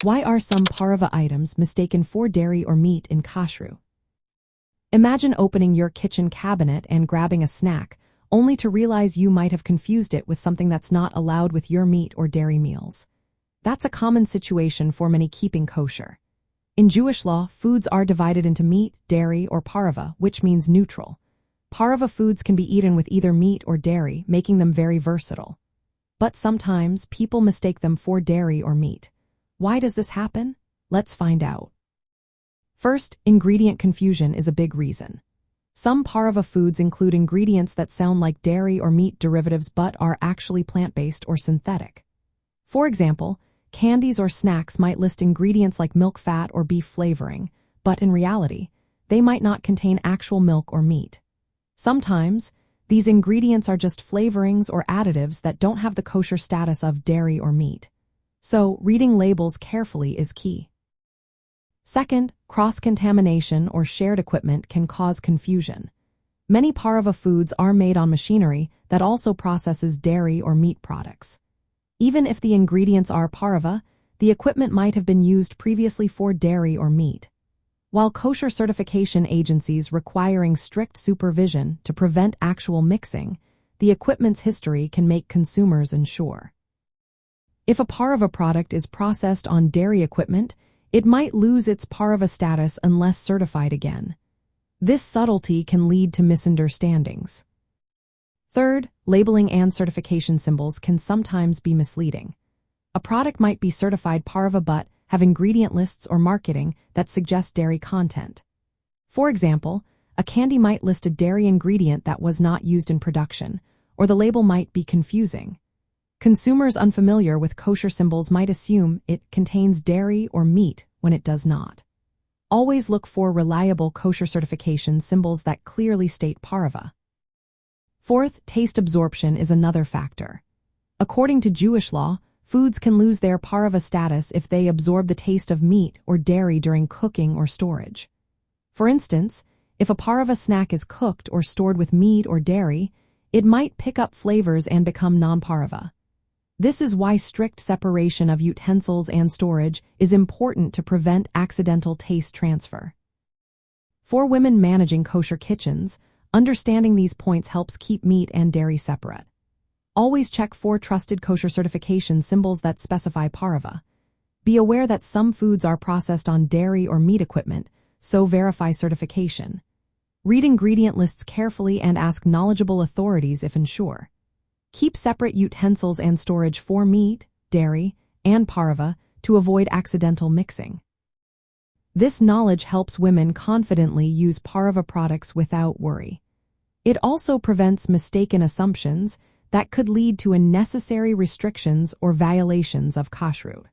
Why are some Pareve items mistaken for dairy or meat in Kashrut? Imagine opening your kitchen cabinet and grabbing a snack, only to realize you might have confused it with something that's not allowed with your meat or dairy meals. That's a common situation for many keeping kosher. In Jewish law, foods are divided into meat, dairy, or pareve, which means neutral. Pareve foods can be eaten with either meat or dairy, making them very versatile. But sometimes, people mistake them for dairy or meat. Why does this happen? Let's find out. First, ingredient confusion is a big reason. Some Pareve foods include ingredients that sound like dairy or meat derivatives but are actually plant-based or synthetic. For example, candies or snacks might list ingredients like milk fat or beef flavoring, but in reality, they might not contain actual milk or meat. Sometimes, these ingredients are just flavorings or additives that don't have the kosher status of dairy or meat. So, reading labels carefully is key. Second, cross-contamination or shared equipment can cause confusion. Many Pareve foods are made on machinery that also processes dairy or meat products. Even if the ingredients are Pareve, the equipment might have been used previously for dairy or meat. While kosher certification agencies requiring strict supervision to prevent actual mixing, the equipment's history can make consumers unsure. If a Pareve product is processed on dairy equipment, it might lose its Pareve status unless certified again. This subtlety can lead to misunderstandings. Third, labeling and certification symbols can sometimes be misleading. A product might be certified Pareve but have ingredient lists or marketing that suggest dairy content. For example, a candy might list a dairy ingredient that was not used in production, or the label might be confusing. Consumers unfamiliar with kosher symbols might assume it contains dairy or meat when it does not. Always look for reliable kosher certification symbols that clearly state Pareve. Fourth, taste absorption is another factor. According to Jewish law, foods can lose their Pareve status if they absorb the taste of meat or dairy during cooking or storage. For instance, if a Pareve snack is cooked or stored with meat or dairy, it might pick up flavors and become non-Pareve. This is why strict separation of utensils and storage is important to prevent accidental taste transfer. For women managing kosher kitchens, understanding these points helps keep meat and dairy separate. Always check for trusted kosher certification symbols that specify Pareve. Be aware that some foods are processed on dairy or meat equipment, so verify certification. Read ingredient lists carefully and ask knowledgeable authorities if unsure. Keep separate utensils and storage for meat, dairy, and Pareve to avoid accidental mixing. This knowledge helps women confidently use Pareve products without worry. It also prevents mistaken assumptions that could lead to unnecessary restrictions or violations of Kashrut.